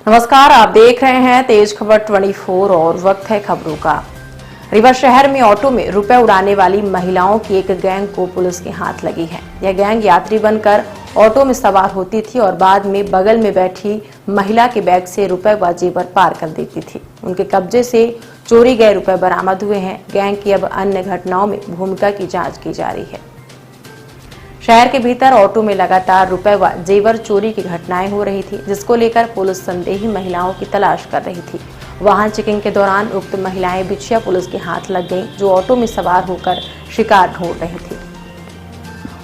नमस्कार, आप देख रहे हैं तेज खबर 24 और वक्त है खबरों का। रीवा शहर में ऑटो में रुपए उड़ाने वाली महिलाओं की एक गैंग को पुलिस के हाथ लगी है। यह गैंग यात्री बनकर ऑटो में सवार होती थी और बाद में बगल में बैठी महिला के बैग से रुपए व जेवर पार कर देती थी। उनके कब्जे से चोरी गए रुपए बरामद हुए हैं। गैंग की अब अन्य घटनाओं में भूमिका की जाँच की जा रही है। शहर के भीतर ऑटो में लगातार रुपए व जेवर चोरी की घटनाएं हो रही थी, जिसको लेकर पुलिस संदेही महिलाओं की तलाश कर रही थी। वाहन चेकिंग के दौरान उक्त महिलाएं बिछिया पुलिस के हाथ लग गईं, जो ऑटो में सवार होकर शिकार ढूंढ रही थी।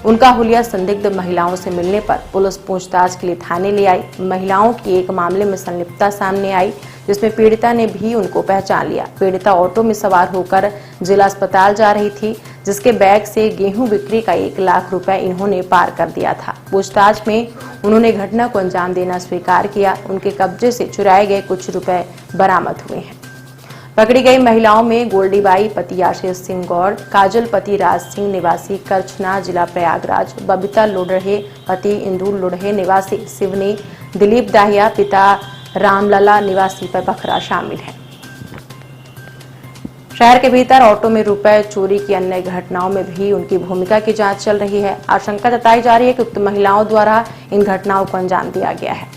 उनका हुलिया संदिग्ध महिलाओं से मिलने पर पुलिस पूछताछ के लिए थाने ले आई। महिलाओं की एक मामले में संलिप्तता सामने आई, जिसमें पीड़िता ने भी उनको पहचान लिया। पीड़िता ऑटो में सवार होकर जिला अस्पताल जा रही थी, जिसके बैग से गेहूं बिक्री का 1 लाख रुपए इन्होंने पार कर दिया था। पूछताछ में उन्होंने घटना को अंजाम देना स्वीकार किया। उनके कब्जे से चुराए गए कुछ रुपए बरामद हुए हैं। पकड़ी गई महिलाओं में गोल्डीबाई पति आशीष सिंह गौड़, काजल पति राज सिंह निवासी करछना जिला प्रयागराज, बबीता लोढ़े पति इंदू लोढ़े निवासी सिवनी, दिलीप दाहिया पिता रामलला निवासी बखरा शामिल है। शहर के भीतर ऑटो में रुपए चोरी की अन्य घटनाओं में भी उनकी भूमिका की जांच चल रही है। आशंका जताई जा रही है कि उक्त महिलाओं द्वारा इन घटनाओं को अंजाम दिया गया है।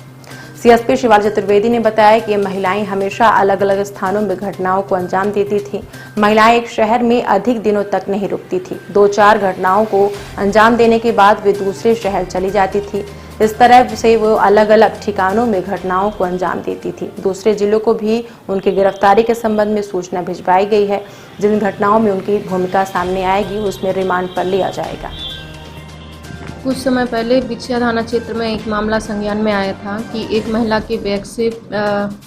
सीएसपी शिवाजी चतुर्वेदी ने बताया कि ये महिलाएं हमेशा अलग अलग स्थानों में घटनाओं को अंजाम देती थी। महिलाएं एक शहर में अधिक दिनों तक नहीं रुकती थी। 2-4 घटनाओं को अंजाम देने के बाद वे दूसरे शहर चली जाती थी। इस तरह से वो अलग अलग ठिकानों में घटनाओं को अंजाम देती थी। दूसरे जिलों को भी उनकी गिरफ्तारी के संबंध में सूचना भिजवाई गई है। जिन घटनाओं में उनकी भूमिका सामने आएगी, उसमें रिमांड पर लिया जाएगा। कुछ समय पहले बिछिया थाना क्षेत्र में एक मामला संज्ञान में आया था कि एक महिला के बैग से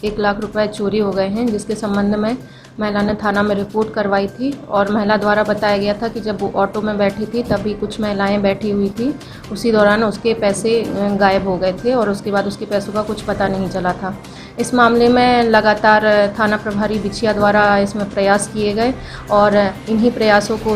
1 लाख रुपए चोरी हो गए हैं, जिसके संबंध में महिला ने थाना में रिपोर्ट करवाई थी। और महिला द्वारा बताया गया था कि जब वो ऑटो में बैठी थी तभी कुछ महिलाएं बैठी हुई थी। उसी दौरान उसके पैसे गायब हो गए थे और उसके बाद उसके पैसों का कुछ पता नहीं चला था। इस मामले में लगातार थाना प्रभारी बिछिया द्वारा इसमें प्रयास किए गए और इन्हीं प्रयासों को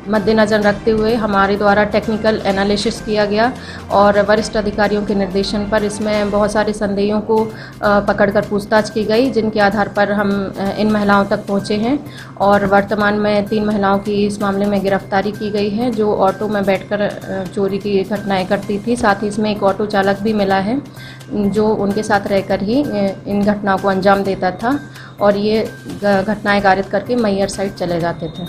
मद्देनज़र रखते हुए हमारे द्वारा टेक्निकल एनालिसिस किया गया और वरिष्ठ अधिकारियों के निर्देशन पर इसमें बहुत सारे संदेहियों को पकड़कर पूछताछ की गई, जिनके आधार पर हम इन महिलाओं तक पहुंचे हैं। और वर्तमान में 3 महिलाओं की इस मामले में गिरफ्तारी की गई है, जो ऑटो में बैठकर चोरी की घटनाएं करती थी। साथ ही इसमें एक ऑटो चालक भी मिला है, जो उनके साथ रहकर ही इन घटनाओं को अंजाम देता था और ये घटनाएं कारित करके मैयर साइड चले जाते थे।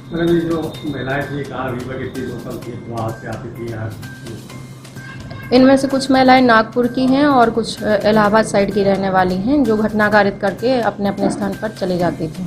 ये जो महिलाएं थी, कहाँ रीवा की थी, लोकल थी, वहाँ से आती थी यहाँ? इनमें से कुछ महिलाएं नागपुर की हैं और कुछ इलाहाबाद साइड की रहने वाली हैं, जो घटना कारित करके अपने अपने स्थान पर चली जाती थी।